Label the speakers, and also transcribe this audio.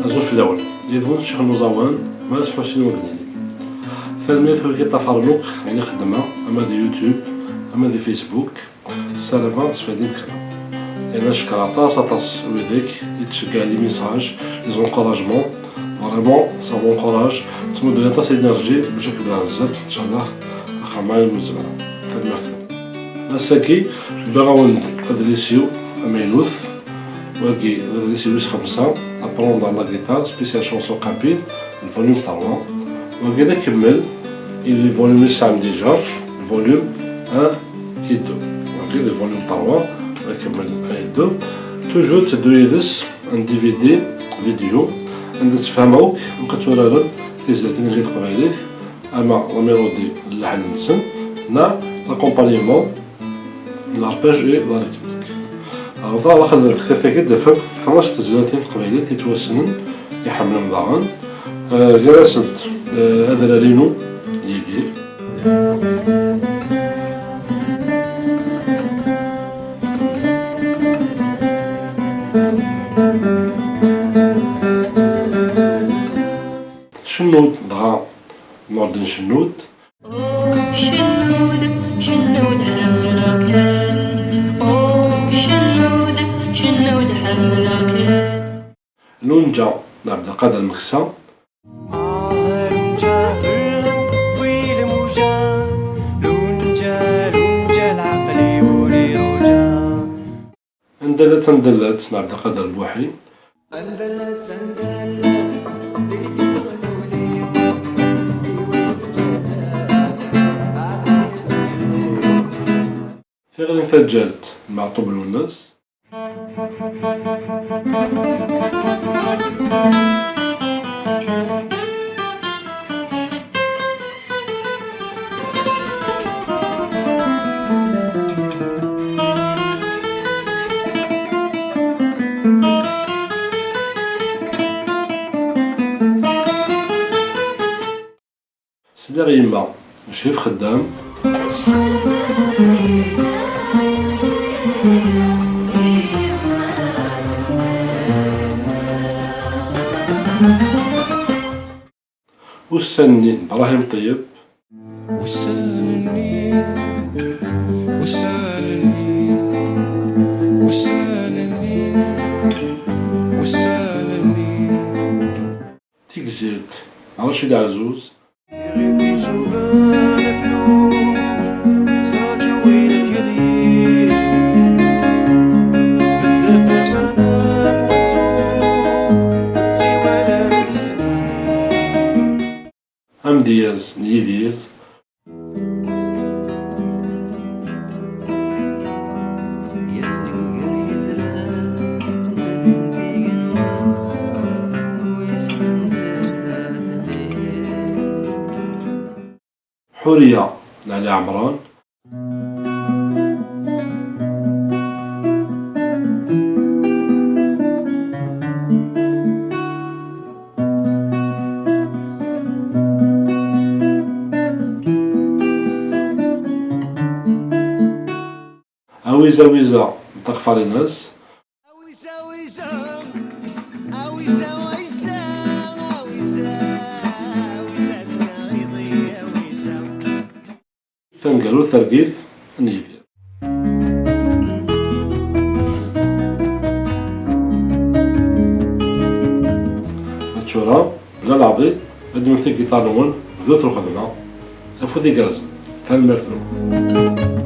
Speaker 1: أزول في الأول يدون الشيخ المزون ماس حسين وقديني ثاني كي تفرلوك يعني خدمة أما دي يوتيوب أما دي فيسبوك السلامة سفادين كلام أنا نشكر عطاس ويديك يتشجع لي ميساج لي زونكوراجمون فريمون سا مونكوراج تمد لي طاس إنرجي باش نبدا نزاد إن شاء الله آخر معايا المزمنة ثاني مساكي باغاون أدريسيو أميلوث واقي أدريسيو لوس 5 أبروندر لا غيتار سبيسيال شونسون قابيل الفوليوم 3 واقي دا كمل إلي فوليوم يسعم ديجا الفوليوم 1 et 2 واقي الفوليوم 3 نكمل 1 et 2 توجور تدو يدس ان دي في دي فيديو عند تفهموك وكتورارن تيزلاتين غير قبايليك أما لا ميلودي اللحن نسن نا لاكومبانيمون لارباج اي لا ريتميك هذا واخد اختفى كده فوق 12 تسجيلاتين قبيلات يتوسنن يحملن ضاغن جلست هذا رينو يدير شنود ضغا نوردن شنود
Speaker 2: شنود شنود حملك شنود حملك
Speaker 1: لونجا نبدا قاد المكسا اندلت نبدا قاد البوحي
Speaker 3: اندلت
Speaker 1: في غير فجلت مع طبل والناس سيدي غيما شريف خدام والسني إبراهيم طيب تيكزيرت رشيد عزوز دياز نيفير حورية لعلي عمران ويزا ويزا تغفر الناس فنقالو ثرقيف نيفير هاتشورا بلا لعبي بدو مثل كيطار نون بدو تروح خدمة أفو دي قرزن ثان مرثلو